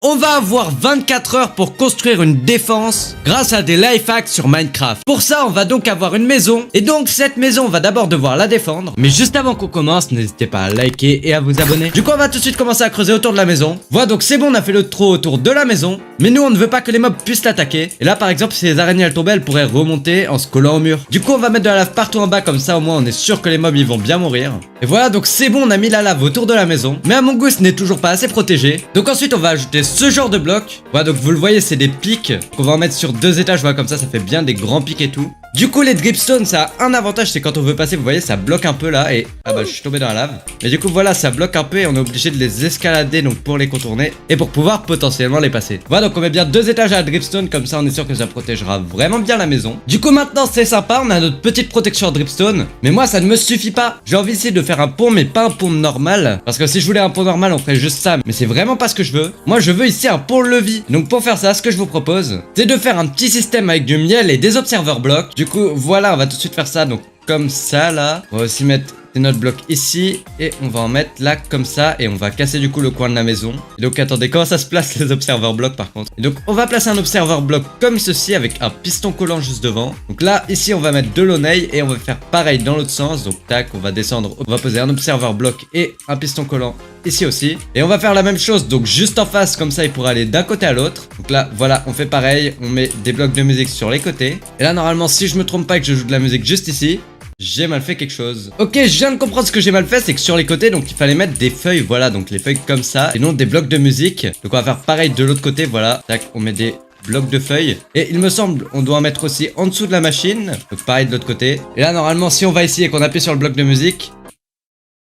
On va avoir 24 heures pour construire une défense grâce à des life hacks sur Minecraft. Pour ça, on va donc avoir une maison. Et donc, cette maison, on va d'abord devoir la défendre. Mais juste avant qu'on commence, n'hésitez pas à liker et à vous abonner. Du coup, on va tout de suite commencer à creuser autour de la maison. Voilà, donc c'est bon, on a fait le trou autour de la maison. Mais nous, on ne veut pas que les mobs puissent l'attaquer. Et là, par exemple, si les araignées, elles tombaient, elles pourraient remonter en se collant au mur. Du coup, on va mettre de la lave partout en bas, comme ça, au moins, on est sûr que les mobs, ils vont bien mourir. Et voilà, donc c'est bon, on a mis la lave autour de la maison. Mais à mon goût, ce n'est toujours pas assez protégé. Donc ensuite, on va ajouter ce genre de blocs. Voilà, donc vous le voyez, c'est des pics qu'on va en mettre sur 2 étages. Voilà, comme ça fait bien des grands pics et tout. Du coup, les dripstones, ça a un avantage, c'est quand on veut passer, vous voyez, ça bloque un peu là. Et ah bah, je suis tombé dans la lave. Mais du coup, voilà, ça bloque un peu et on est obligé de les escalader donc pour les contourner et pour pouvoir potentiellement les passer. Voilà, donc on met bien 2 étages à la dripstone, comme ça on est sûr que ça protégera vraiment bien la maison. Du coup, maintenant c'est sympa, on a notre petite protection à dripstone. Mais moi, ça ne me suffit pas. J'ai envie ici de faire un pont, mais pas un pont normal. Parce que si je voulais un pont normal, on ferait juste ça. Mais c'est vraiment pas ce que je veux. Moi, je veux ici un pont-levis. Donc pour faire ça, ce que je vous propose, c'est de faire un petit système avec du miel et des observer blocs. Du coup, voilà, on va tout de suite faire ça. Donc comme ça là. On va aussi mettre notre bloc ici et on va en mettre là comme ça et on va casser du coup le coin de la maison. Et donc attendez, comment ça se place les observer blocs par contre? Et donc on va placer un observer bloc comme ceci avec un piston collant juste devant. Donc là ici on va mettre de l'oneille et on va faire pareil dans l'autre sens. Donc tac, on va descendre, on va poser un observer bloc et un piston collant ici aussi. Et on va faire la même chose donc juste en face, comme ça il pourra aller d'un côté à l'autre. Donc là voilà, on fait pareil, on met des blocs de musique sur les côtés. Et là normalement, si je me trompe pas et que je joue de la musique juste ici, j'ai mal fait quelque chose. Ok, je viens de comprendre ce que j'ai mal fait, c'est que sur les côtés, donc il fallait mettre des feuilles, voilà, donc les feuilles comme ça, et non des blocs de musique. Donc on va faire pareil de l'autre côté, voilà, tac, on met des blocs de feuilles. Et il me semble, on doit en mettre aussi en dessous de la machine, donc pareil de l'autre côté. Et là, normalement, si on va ici et qu'on appuie sur le bloc de musique...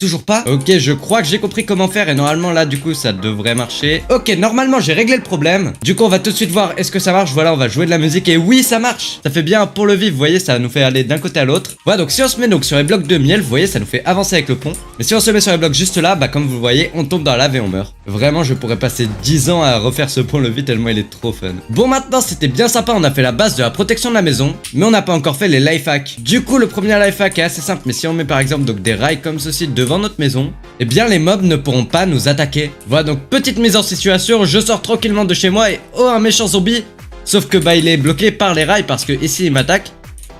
Toujours pas? Ok, je crois que j'ai compris comment faire et normalement là du coup ça devrait marcher. Ok, normalement j'ai réglé le problème. Du coup on va tout de suite voir est-ce que ça marche. Voilà, on va jouer de la musique et oui ça marche. Ça fait bien pour le vif, vous voyez, ça nous fait aller d'un côté à l'autre. Voilà, donc si on se met donc sur les blocs de miel, vous voyez, ça nous fait avancer avec le pont. Mais si on se met sur les blocs juste là, bah comme vous le voyez, on tombe dans la lave et on meurt. Vraiment, je pourrais passer 10 ans à refaire ce pont-levis tellement il est trop fun. Bon, maintenant c'était bien sympa, on a fait la base de la protection de la maison, mais on n'a pas encore fait les life hacks. Du coup le premier life hack est assez simple, mais si on met par exemple donc des rails comme ceci devant notre maison, eh bien les mobs ne pourront pas nous attaquer. Voilà, donc petite mise en situation, je sors tranquillement de chez moi et oh, un méchant zombie. Sauf que bah il est bloqué par les rails parce que ici il m'attaque.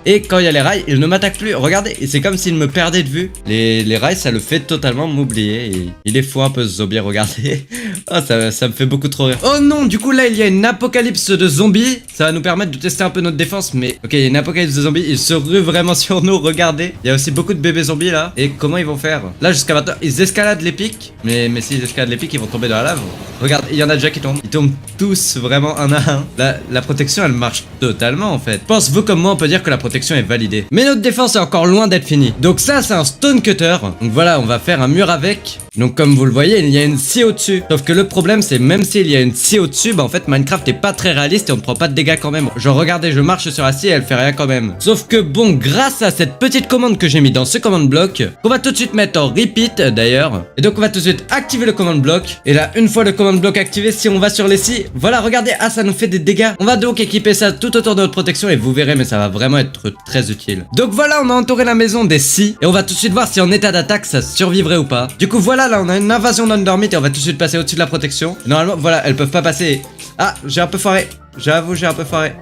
Et quand il y a les rails, il ne m'attaque plus. Regardez, et c'est comme s'il me perdait de vue. Les rails, ça le fait totalement m'oublier. Et il est fou un peu ce zombie, regardez. Oh, ça me fait beaucoup trop rire. Oh non, du coup là, il y a une apocalypse de zombies. Ça va nous permettre de tester un peu notre défense. Mais ok, il y a une apocalypse de zombies. Ils se ruent vraiment sur nous, regardez. Il y a aussi beaucoup de bébés zombies là. Et comment ils vont faire? Là, jusqu'à maintenant, ils escaladent les pics. Mais s'ils escaladent les pics, ils vont tomber dans la lave. Regarde, il y en a déjà qui tombent. Ils tombent tous vraiment un à un. La protection, elle marche totalement en fait. Je pense, vous comme moi, on peut dire que la protection est validée. Mais notre défense est encore loin d'être finie. Donc ça, c'est un stone cutter. Donc voilà, on va faire un mur avec. Donc comme vous le voyez, il y a une scie au-dessus. Sauf que le problème, c'est même s'il y a une scie au-dessus, bah en fait, Minecraft est pas très réaliste et on ne prend pas de dégâts quand même. Genre regardez, je marche sur la scie et elle fait rien quand même. Sauf que bon, grâce à cette petite commande que j'ai mis dans ce command block, qu'on va tout de suite mettre en repeat d'ailleurs. Et donc on va tout de suite activer le command block. Et là, une fois le command block activé, si on va sur les scies, voilà, regardez, ah ça nous fait des dégâts. On va donc équiper ça tout autour de notre protection et vous verrez, mais ça va vraiment être très utile. Donc voilà, on a entouré la maison des scies et on va tout de suite voir si en état d'attaque ça survivrait ou pas. Du coup voilà, là on a une invasion d'Undermit et on va tout de suite passer au-dessus de la protection. Et normalement voilà, elles peuvent pas passer. Ah, j'ai un peu foiré. J'avoue, j'ai un peu foiré.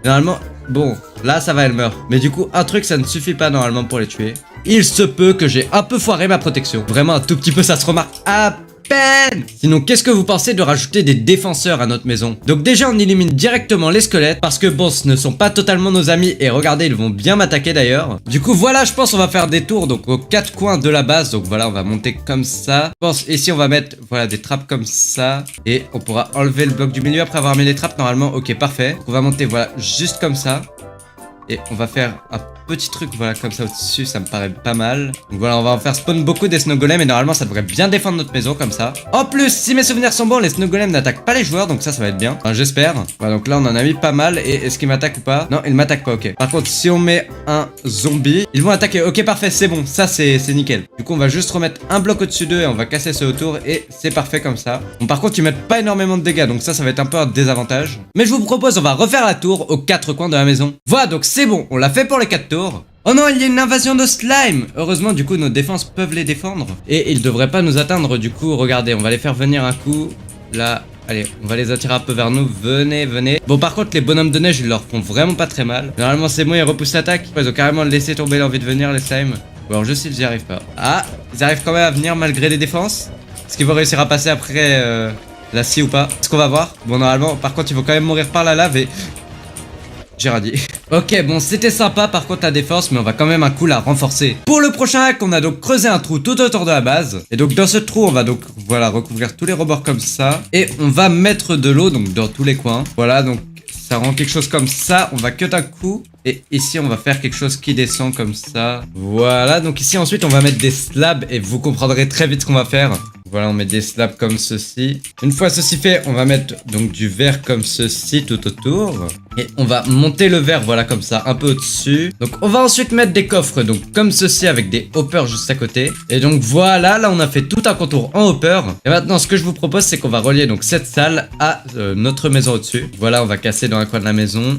Et normalement, bon, là ça va, elles meurent. Mais du coup, un truc, ça ne suffit pas normalement pour les tuer. Il se peut que j'ai un peu foiré ma protection. Vraiment un tout petit peu, ça se remarque à peine. Sinon, qu'est-ce que vous pensez de rajouter des défenseurs à notre maison? Donc déjà, on élimine directement les squelettes parce que bon, ce ne sont pas totalement nos amis et regardez, ils vont bien m'attaquer d'ailleurs. Du coup, voilà, je pense on va faire des tours donc aux 4 coins de la base. Donc voilà, on va monter comme ça. Je pense ici, on va mettre voilà des trappes comme ça et on pourra enlever le bloc du milieu après avoir mis les trappes normalement. Ok, parfait. On va monter voilà juste comme ça et on va faire un petit truc voilà comme ça au-dessus, ça me paraît pas mal. Donc voilà, on va en faire spawn beaucoup des snow golems et normalement ça devrait bien défendre notre maison comme ça. En plus, si mes souvenirs sont bons, les snow golems n'attaquent pas les joueurs, donc ça va être bien. Enfin, j'espère. Voilà, donc là on en a mis pas mal et est-ce qu'ils m'attaquent ou pas? Non, ils m'attaquent pas, ok. Par contre, si on met un zombie, ils vont attaquer. Ok, parfait, c'est bon, ça c'est nickel. Du coup, on va juste remettre un bloc au-dessus d'eux et on va casser ceux autour et c'est parfait comme ça. Bon, par contre, ils mettent pas énormément de dégâts, donc ça va être un peu un désavantage. Mais je vous propose, on va refaire la tour aux 4 coins de la maison. Voilà, donc c'est bon, on l'a fait pour les 4 tours. Oh non, il y a une invasion de slime. Heureusement, du coup, nos défenses peuvent les défendre. Et ils devraient pas nous atteindre, du coup, regardez, on va les faire venir un coup. Là, Allez, on va les attirer un peu vers nous. Venez, venez. Bon, par contre, les bonhommes de neige, ils leur font vraiment pas très mal. Normalement, c'est bon, ils repoussent l'attaque. Ils ont carrément laissé tomber l'envie de venir, les slimes. Ou alors, juste s'ils y arrivent pas. Ah, ils arrivent quand même à venir malgré les défenses. Est-ce qu'ils vont réussir à passer après la scie ou pas? Est-ce qu'on va voir? Bon, normalement, par contre, ils vont quand même mourir par la lave et... J'ai radis. Ok, bon, c'était sympa par contre la défense, mais on va quand même un coup la renforcer. Pour le prochain hack, on a donc creusé un trou tout autour de la base. Et donc dans ce trou, on va donc, voilà, recouvrir tous les rebords comme ça. Et on va mettre de l'eau, donc dans tous les coins. Voilà, donc ça rend quelque chose comme ça. On va cut un coup. Et ici, on va faire quelque chose qui descend comme ça. Voilà, donc ici, ensuite, on va mettre des slabs. Et vous comprendrez très vite ce qu'on va faire. Voilà, on met des slabs comme ceci. Une fois ceci fait, on va mettre donc du verre comme ceci tout autour. Et on va monter le verre, voilà, comme ça, un peu au-dessus. Donc, on va ensuite mettre des coffres, donc comme ceci, avec des hoppers juste à côté. Et donc, voilà, là, on a fait tout un contour en hopper. Et maintenant, ce que je vous propose, c'est qu'on va relier donc cette salle à notre maison au-dessus. Voilà, on va casser dans un coin de la maison.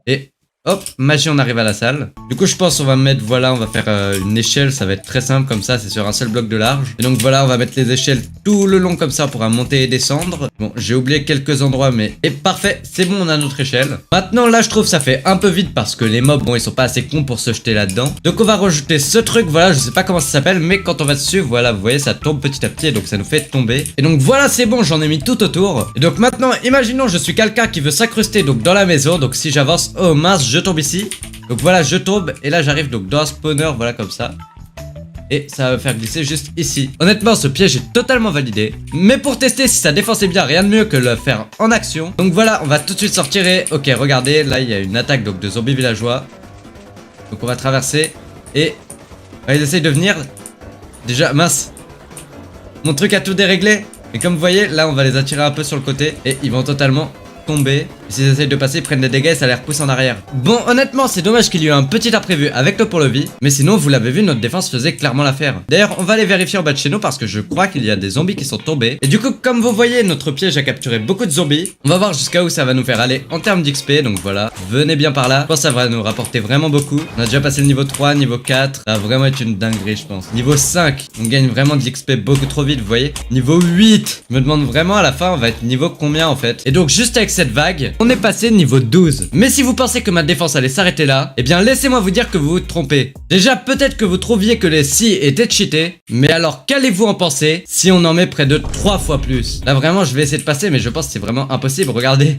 Et... hop, magie, on arrive à la salle. Du coup, je pense on va mettre, voilà, on va faire une échelle. Ça va être très simple comme ça, c'est sur un seul bloc de large. Et donc voilà, on va mettre les échelles tout le long comme ça, on pourra monter et descendre. Bon, j'ai oublié quelques endroits, mais... et parfait, c'est bon, on a notre échelle. Maintenant, là, je trouve ça fait un peu vite parce que les mobs, bon, ils sont pas assez cons pour se jeter là-dedans. Donc on va rajouter ce truc, voilà, je sais pas comment ça s'appelle, mais quand on va dessus, voilà, vous voyez, ça tombe petit à petit, et donc ça nous fait tomber. Et donc voilà, c'est bon, j'en ai mis tout autour. Et donc maintenant, imaginons, je suis quelqu'un qui veut s'incruster donc dans la maison. Donc si j'avance, oh mince, je tombe ici. Donc voilà, je tombe et là j'arrive donc dans un spawner, voilà comme ça. Et ça va me faire glisser juste ici. Honnêtement, ce piège est totalement validé. Mais pour tester si sa défense est bien, rien de mieux que le faire en action. Donc voilà, on va tout de suite sortir et... ok, regardez, là il y a une attaque donc de zombies villageois. Donc on va traverser et... ils essayent de venir. Déjà, mince. Mon truc a tout déréglé. Et comme vous voyez, là on va les attirer un peu sur le côté. Et ils vont totalement... tomber. S'ils essayent de passer, ils prennent des dégâts et ça les repousse en arrière. Bon, honnêtement, c'est dommage qu'il y ait eu un petit imprévu avec le pont-levis. Mais sinon, vous l'avez vu, notre défense faisait clairement l'affaire. D'ailleurs, on va aller vérifier en bas de chez nous parce que je crois qu'il y a des zombies qui sont tombés. Et du coup, comme vous voyez, notre piège a capturé beaucoup de zombies. On va voir jusqu'à où ça va nous faire aller en termes d'XP. Donc voilà, venez bien par là. Je pense que ça va nous rapporter vraiment beaucoup. On a déjà passé le niveau 3, niveau 4. Ça va vraiment être une dinguerie, je pense. Niveau 5, on gagne vraiment de l'XP beaucoup trop vite, vous voyez. Niveau 8, je me demande vraiment à la fin, on va être niveau combien en fait. Et donc, juste avec cette vague, on est passé niveau 12. Mais si vous pensez que ma défense allait s'arrêter là, eh bien laissez-moi vous dire que vous vous trompez. Déjà, peut-être que vous trouviez que les scies étaient cheatés, mais alors qu'allez-vous en penser si on en met près de 3 fois plus? Là vraiment, je vais essayer de passer, mais je pense que c'est vraiment impossible. Regardez,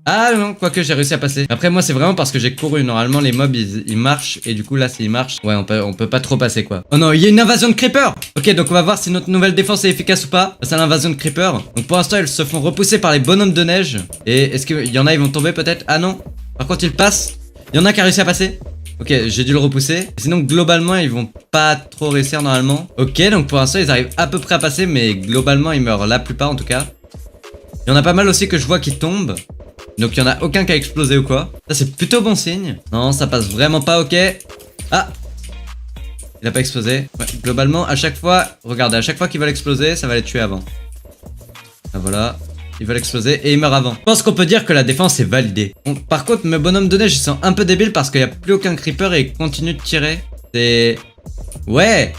ah non, quoique j'ai réussi à passer. Après moi c'est vraiment parce que j'ai couru. Normalement les mobs ils marchent. Et du coup là s'ils marchent, ouais on peut pas trop passer quoi. Oh non, il y a une invasion de creepers. Ok, donc on va voir si notre nouvelle défense est efficace ou pas. C'est l'invasion de creepers. Donc pour l'instant ils se font repousser par les bonhommes de neige. Et est-ce qu'il y en a, ils vont tomber peut-être? Ah non, par contre ils passent. Il y en a qui a réussi à passer. Ok, j'ai dû le repousser. Sinon globalement ils vont pas trop réussir normalement. Ok, donc pour l'instant ils arrivent à peu près à passer. Mais globalement ils meurent la plupart en tout cas. Il y en a pas mal aussi que je vois qui tombent. Donc il y en a aucun qui a explosé ou quoi. Ça c'est plutôt bon signe. Non, ça passe vraiment pas, ok. Ah, il a pas explosé. Ouais, globalement à chaque fois, regardez, à chaque fois qu'ils veulent exploser, ça va les tuer avant. Ah voilà, ils veulent exploser et ils meurent avant. Je pense qu'on peut dire que la défense est validée. Bon, par contre mes bonhommes de neige ils sont un peu débiles parce qu'il n'y a plus aucun creeper et ils continuent de tirer. C'est... ouais.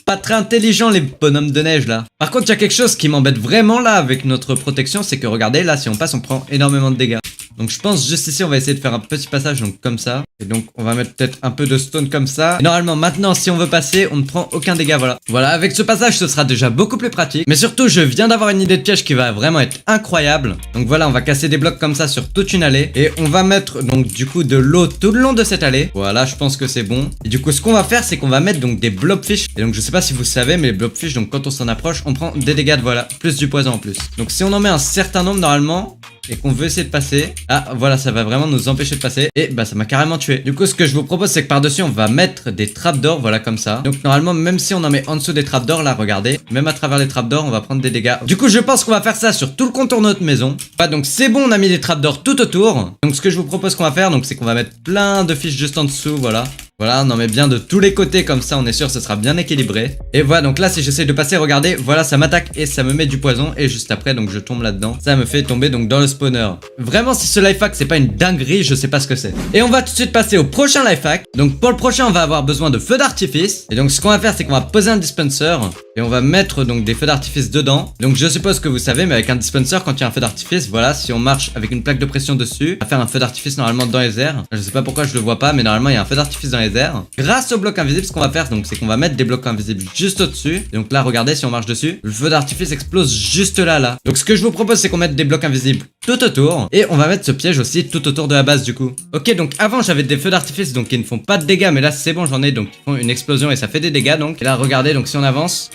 Pas très intelligent les bonhommes de neige là. Par contre il y a quelque chose qui m'embête vraiment là avec notre protection, c'est que regardez là si on passe on prend énormément de dégâts. Donc je pense juste ici on va essayer de faire un petit passage donc comme ça. Et donc on va mettre peut-être un peu de stone comme ça. Et normalement maintenant si on veut passer on ne prend aucun dégât, voilà. Voilà, avec ce passage ce sera déjà beaucoup plus pratique. Mais surtout je viens d'avoir une idée de piège qui va vraiment être incroyable. Donc voilà, on va casser des blocs comme ça sur toute une allée. Et on va mettre donc du coup de l'eau tout le long de cette allée. Voilà, je pense que c'est bon. Et du coup ce qu'on va faire c'est qu'on va mettre donc des blobfish. Et donc je sais pas si vous savez mais les blobfish donc quand on s'en approche on prend des dégâts de voilà, plus du poison en plus. Donc si on en met un certain nombre normalement et qu'on veut essayer de passer, ah voilà, ça va vraiment nous empêcher de passer. Et bah ça m'a carrément tué. Du coup ce que je vous propose c'est que par dessus on va mettre des trappes d'or, voilà comme ça. Donc normalement même si on en met en dessous des trappes d'or là, regardez, même à travers les trappes d'or on va prendre des dégâts. Du coup je pense qu'on va faire ça sur tout le contour de notre maison. Bah donc c'est bon, on a mis des trappes d'or tout autour. Donc ce que je vous propose qu'on va faire donc c'est qu'on va mettre plein de fiches juste en dessous, voilà. Voilà, on en met bien de tous les côtés, comme ça on est sûr que ce sera bien équilibré. Et voilà, donc là si j'essaie de passer, regardez, voilà, ça m'attaque et ça me met du poison. Et juste après, donc je tombe là-dedans. Ça me fait tomber donc dans le spawner. Vraiment, si ce life hack c'est pas une dinguerie, je sais pas ce que c'est. Et on va tout de suite passer au prochain life hack. Donc pour le prochain, on va avoir besoin de feux d'artifice. Et donc ce qu'on va faire, c'est qu'on va poser un dispenser. Et on va mettre donc des feux d'artifice dedans. Donc je suppose que vous savez, mais avec un dispenser, quand il y a un feu d'artifice, voilà, si on marche avec une plaque de pression dessus, on va faire un feu d'artifice normalement dans les airs. Je sais pas pourquoi je le vois pas, mais normalement il y a un feu d'artifice dans les airs. Grâce au bloc invisible, ce qu'on va faire, donc c'est qu'on va mettre des blocs invisibles juste au-dessus. Et donc là, regardez, si on marche dessus, le feu d'artifice explose juste là. Donc ce que je vous propose, c'est qu'on mette des blocs invisibles tout autour. Et on va mettre ce piège aussi tout autour de la base du coup. Ok, donc avant j'avais des feux d'artifice donc qui ne font pas de dégâts, mais là c'est bon, j'en ai donc qui font une explosion et ça fait des dégâts donc. Et là regardez, donc si on avance,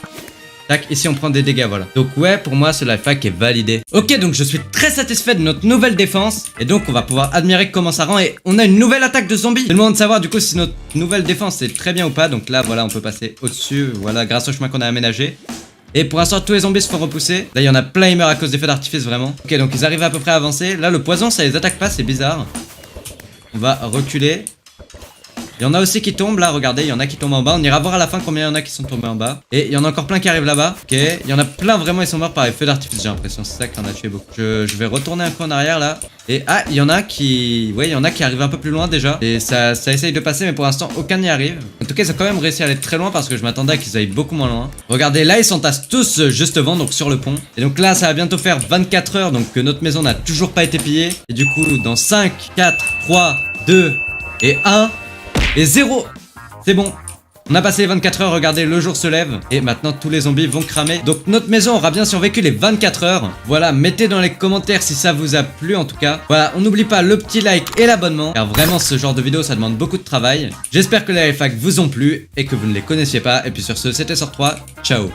tac, ici on prend des dégâts, voilà. Donc ouais, pour moi ce life hack est validé. Ok, donc je suis très satisfait de notre nouvelle défense. Et donc on va pouvoir admirer comment ça rend. Et on a une nouvelle attaque de zombies. C'est le moment de savoir du coup si notre nouvelle défense est très bien ou pas. Donc là voilà, on peut passer au-dessus, voilà, grâce au chemin qu'on a aménagé. Et pour l'instant tous les zombies se font repousser. Là il y en a plein, ils meurent à cause des feux d'artifice vraiment. Ok, donc ils arrivent à peu près à avancer. Là le poison ça les attaque pas, c'est bizarre. On va reculer. Il y en a aussi qui tombent là, regardez, il y en a qui tombent en bas. On ira voir à la fin combien il y en a qui sont tombés en bas. Et il y en a encore plein qui arrivent là-bas. Ok, il y en a plein vraiment, ils sont morts par les feux d'artifice, j'ai l'impression. C'est ça qui en a tué beaucoup. Je vais retourner un peu en arrière là. Et ah, il y en a qui... Ouais, il y en a qui arrivent un peu plus loin déjà. Et ça essaye de passer, mais pour l'instant, aucun n'y arrive. En tout cas, ils ont quand même réussi à aller très loin parce que je m'attendais à qu'ils aillent beaucoup moins loin. Regardez, là, ils s'entassent tous juste devant, donc sur le pont. Et donc là, ça va bientôt faire 24 heures, donc que notre maison n'a toujours pas été pillée. Et du coup, dans 5, 4, 3, 2 et 1 et 0. C'est bon, on a passé les 24 heures, regardez, le jour se lève. Et maintenant tous les zombies vont cramer. Donc notre maison aura bien survécu les 24 heures. Voilà, mettez dans les commentaires si ça vous a plu en tout cas. Voilà, on n'oublie pas le petit like et l'abonnement, car vraiment ce genre de vidéo ça demande beaucoup de travail. J'espère que les life hacks vous ont plu et que vous ne les connaissiez pas. Et puis sur ce, c'était Sort 3, ciao.